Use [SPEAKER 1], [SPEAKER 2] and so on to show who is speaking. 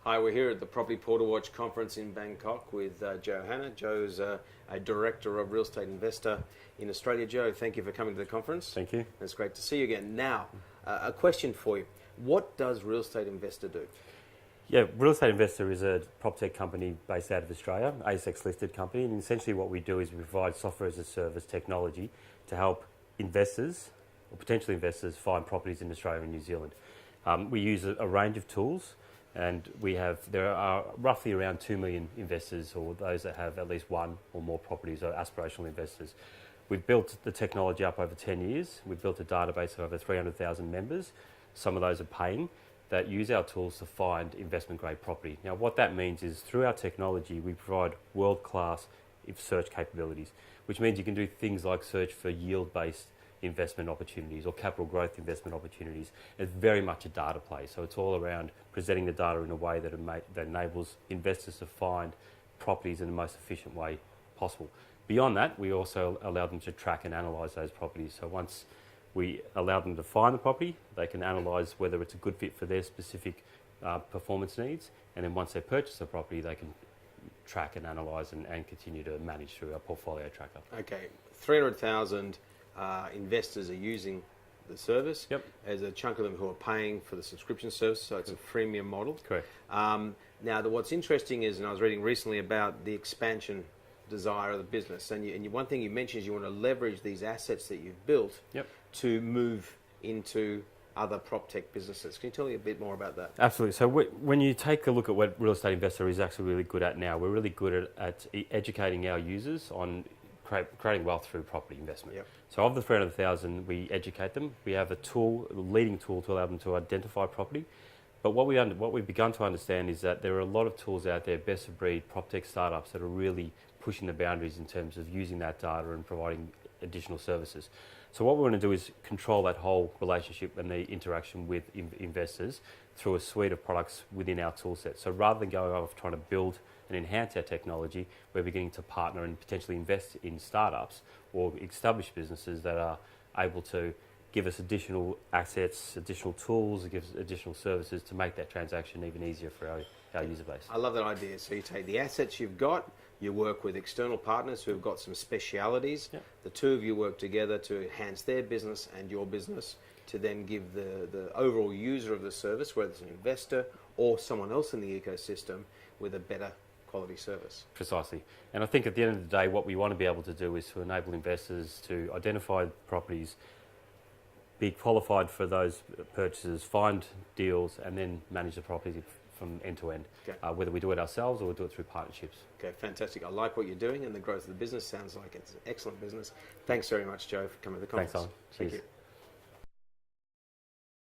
[SPEAKER 1] Hi, we're here at the Property Portal Watch conference in Bangkok with Joe Hanna. Joe's a director of Real Estate Investar in Australia. Joe, thank you for coming to the conference.
[SPEAKER 2] Thank you.
[SPEAKER 1] It's great to see you again. Now, a question for you. What does Real Estate Investar do?
[SPEAKER 2] Yeah, Real Estate Investar is a PropTech company based out of Australia, ASX listed company, and essentially what we do is we provide software as a service technology to help investors or potential investors find properties in Australia and New Zealand. We use a range of tools, and there are roughly around 2 million investors, or those that have at least one or more properties, or aspirational investors. We've built the technology up over 10 years. We've built a database of over 300,000 members. Some of those are paying, that use our tools to find investment grade property. Now what that means is through our technology we provide world-class search capabilities, which means you can do things like search for yield-based investment opportunities or capital growth investment opportunities. It's very much a data play, so it's all around presenting the data in a way that enables investors to find properties in the most efficient way possible. Beyond that, we also allow them to track and analyse those properties. So once we allow them to find the property, they can analyse whether it's a good fit for their specific performance needs, and then once they purchase the property, they can track and analyse and continue to manage through our portfolio tracker. Okay,
[SPEAKER 1] 300,000 investors are using the service.
[SPEAKER 2] Yep.
[SPEAKER 1] There's a chunk of them who are paying for the subscription service, so it's a freemium model.
[SPEAKER 2] Correct.
[SPEAKER 1] Now, what's interesting is, and I was reading recently about the expansion desire of the business, and one thing you mentioned is you want to leverage these assets that you've built to move into other PropTech businesses. Can you tell me a bit more about that?
[SPEAKER 2] Absolutely. So when you take a look at what Real Estate Investar is actually really good at now, we're really good at educating our users on creating wealth through property investment.
[SPEAKER 1] Yep.
[SPEAKER 2] So of the 300,000, we educate them. We have a leading tool to allow them to identify property. But what we've begun to understand is that there are a lot of tools out there, best of breed PropTech startups, that are really pushing the boundaries in terms of using that data and providing additional services. So what we want to do is control that whole relationship and the interaction with investors through a suite of products within our tool set. So rather than going off trying to build and enhance our technology, we're beginning to partner and potentially invest in startups or established businesses that are able to give us additional assets, additional tools, give us additional services to make that transaction even easier for our user base.
[SPEAKER 1] I love that idea. So you take the assets you've got, you work with external partners who have got some specialities.
[SPEAKER 2] Yep.
[SPEAKER 1] The two of you work together to enhance their business and your business, to then give the overall user of the service, whether it's an investor or someone else in the ecosystem, with a better quality service.
[SPEAKER 2] Precisely. And I think at the end of the day, what we want to be able to do is to enable investors to identify properties, be qualified for those purchases, find deals, and then manage the property from end to end, whether we do it ourselves or we do it through partnerships.
[SPEAKER 1] Okay, fantastic. I like what you're doing, and the growth of the business sounds like it's an excellent business. Thanks very much, Joe, for coming to the conference.
[SPEAKER 2] Thanks, Alan.
[SPEAKER 1] Thank you.